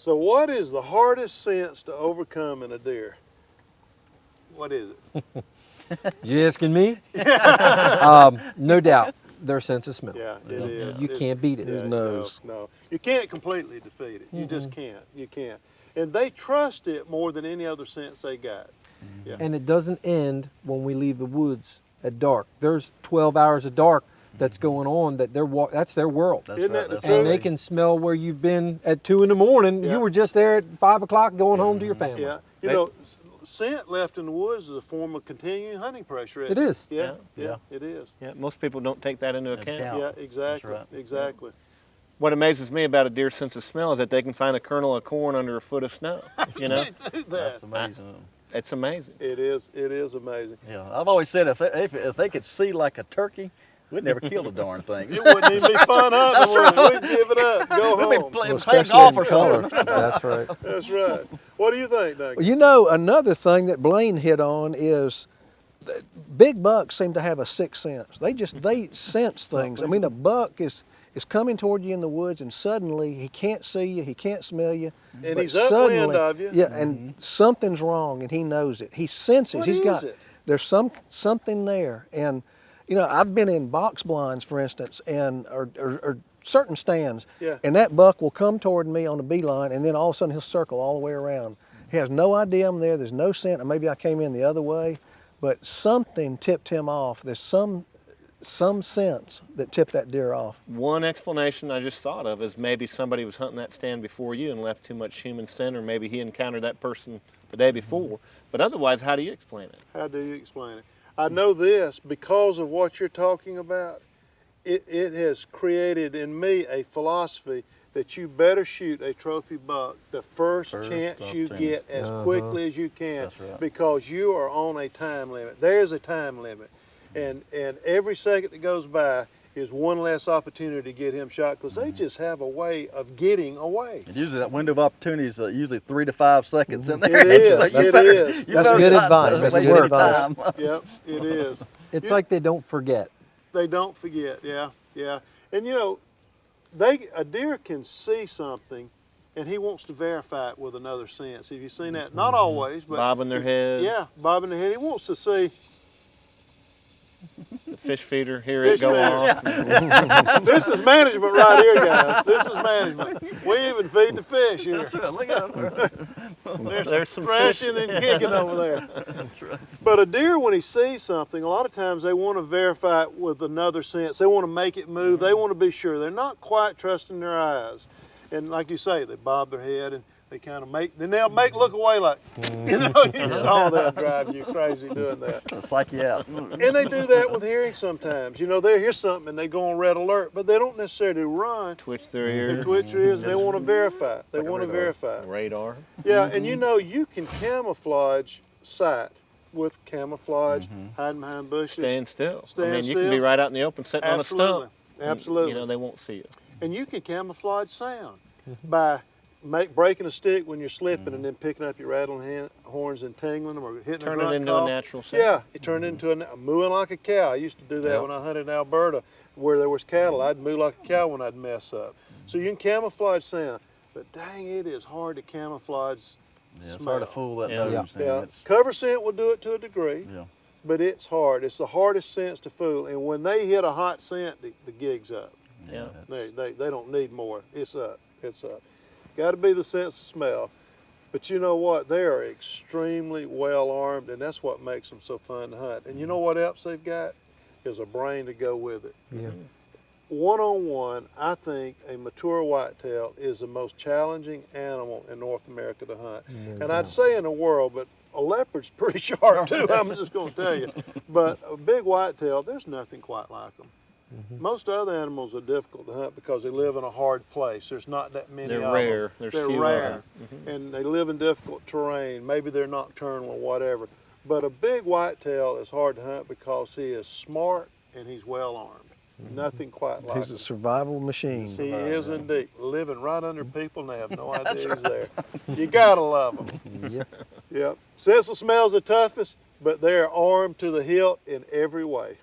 So what is the hardest sense to overcome in a deer? What is it? You asking me? No doubt, their sense of smell. Yeah, it is. You can't beat it. Yeah, His nose. No. You can't completely defeat it. You just can't. You can't. And they trust it more than any other sense they got. Yeah. And it doesn't end when we leave the woods at dark. There's 12 hours of dark that's going on that that's their world. Isn't that the And truth? they can smell where you've been at 2 in the morning. Yeah. You were just there at 5 o'clock going home to your family. Yeah. You know, scent left in the woods is a form of continuing hunting pressure. It is. Yeah, Yeah. it is. Yeah, most people don't take that into account. Yeah, exactly. right. Exactly. What amazes me about a deer's sense of smell is that they can find a kernel of corn under a foot of snow. You know, Do that. That's amazing. it's amazing. It is amazing. Yeah, I've always said if they could see like a turkey, we'd never kill the darn thing. It wouldn't even be fun hunting. Would it? We'd give it up. Go We'd be home. playing especially golf in or color. something. That's right. That's right. What do you think, Doug? You know, another thing that Blaine hit on is that big bucks seem to have a sixth sense. They sense things. I mean, a buck is coming toward you in the woods, and suddenly he can't see you, he can't smell you, And but he's upwind of you. Yeah, and something's wrong, and he knows it. He senses. What He's is got it? there's something there, and you know, I've been in box blinds, for instance, and or certain stands, Yeah. and that buck will come toward me on a beeline, and then all of a sudden he'll circle all the way around. He has no idea I'm there. There's no scent, or maybe I came in the other way, but something tipped him off. There's some sense that tipped that deer off. One explanation I just thought of is maybe somebody was hunting that stand before you and left too much human scent, or maybe he encountered that person the day before. But otherwise, how do you explain it? How do you explain it? I know this because of what you're talking about. It has created in me a philosophy that you better shoot a trophy buck the first chance you get as quickly as you can, That's right. because you are on a time limit. There's a time limit, and every second that goes by is one less opportunity to get him shot, because they just have a way of getting away. And usually that window of opportunity is usually 3 to 5 seconds in there. It is. So you It better- is. you That's better good not advice. That's waste good any advice. time. Yep, it is. It's like they don't forget. They don't forget, yeah. And you know, a deer can see something, and he wants to verify it with another sense. Have you seen that? Not always, but Bobbing their head, yeah, bobbing the head. He wants to see. the fish feeder, hear Fish it go feeder, off. This is management right here, guys. This is management. We even feed the fish here. Look at them. There's some Thrashing and kicking over there. But a deer, when he sees something, a lot of times they want to verify it with another sense. They want to make it move. They want to be sure. They're not quite trusting their eyes. And like you say, they bob their head and they kind of then they'll look away like, you know, that'll drive you crazy doing that. Psych you out. And they do that with hearing sometimes. You know, they hear something and they go on red alert, but they don't necessarily run. Twitch their They ear, twitch their ears and they want to verify. They want to verify. radar. Yeah, and you know, you can camouflage sight with camoufage, hiding behind bushes. Stand still. Stand I mean, you can be still. right out in the open sitting on a Absolutely. stump. Absolutely. You know, they won't see you. And you can camouflage sound by breaking a stick when you're slipping and then picking up your rattling horns and tingling them, or hitting Turn a it grunt into call. a natural sound. Yeah, it turned into a mooing like a cow. I used to do that when I hunted in Alberta where there was cattle. I'd moo like a cow when I'd mess up. So you can camouflage sound, but dang, it is hard to camouflage Yeah, it's smell. hard to fool that Yeah. nose. man. Yeah, It's- cover scent will do it to a degree, yeah. but it's hard. It's the hardest sense to fool. And when they hit a hot scent, the gig's up. Yeah. They don't need more. It's up. It's up. Got to be the sense of smell. But you know what? They are extremely well armed, and that's what makes them so fun to hunt. And you know what else they've got? Is a brain to go with it. Yeah. One-on-one, I think a mature whitetail is the most challenging animal in North America to hunt. And I'd say in the world, but a leopard's pretty sharp too, I'm just going to tell you. But a big whitetail, there's nothing quite like them. Most other animals are difficult to hunt because they live in a hard place. There's not that many They're of rare. them. There's They're few of rare. them. And they live in difficult terrain. Maybe they're nocturnal or whatever. But a big whitetail is hard to hunt because he is smart and he's well armed. Nothing quite like He's him. a survival machine. He is indeed. Living right under people and they have no idea he's there. You gotta love them. Yep. Yep. Sense of smell's the toughest, but they're armed to the hilt in every way.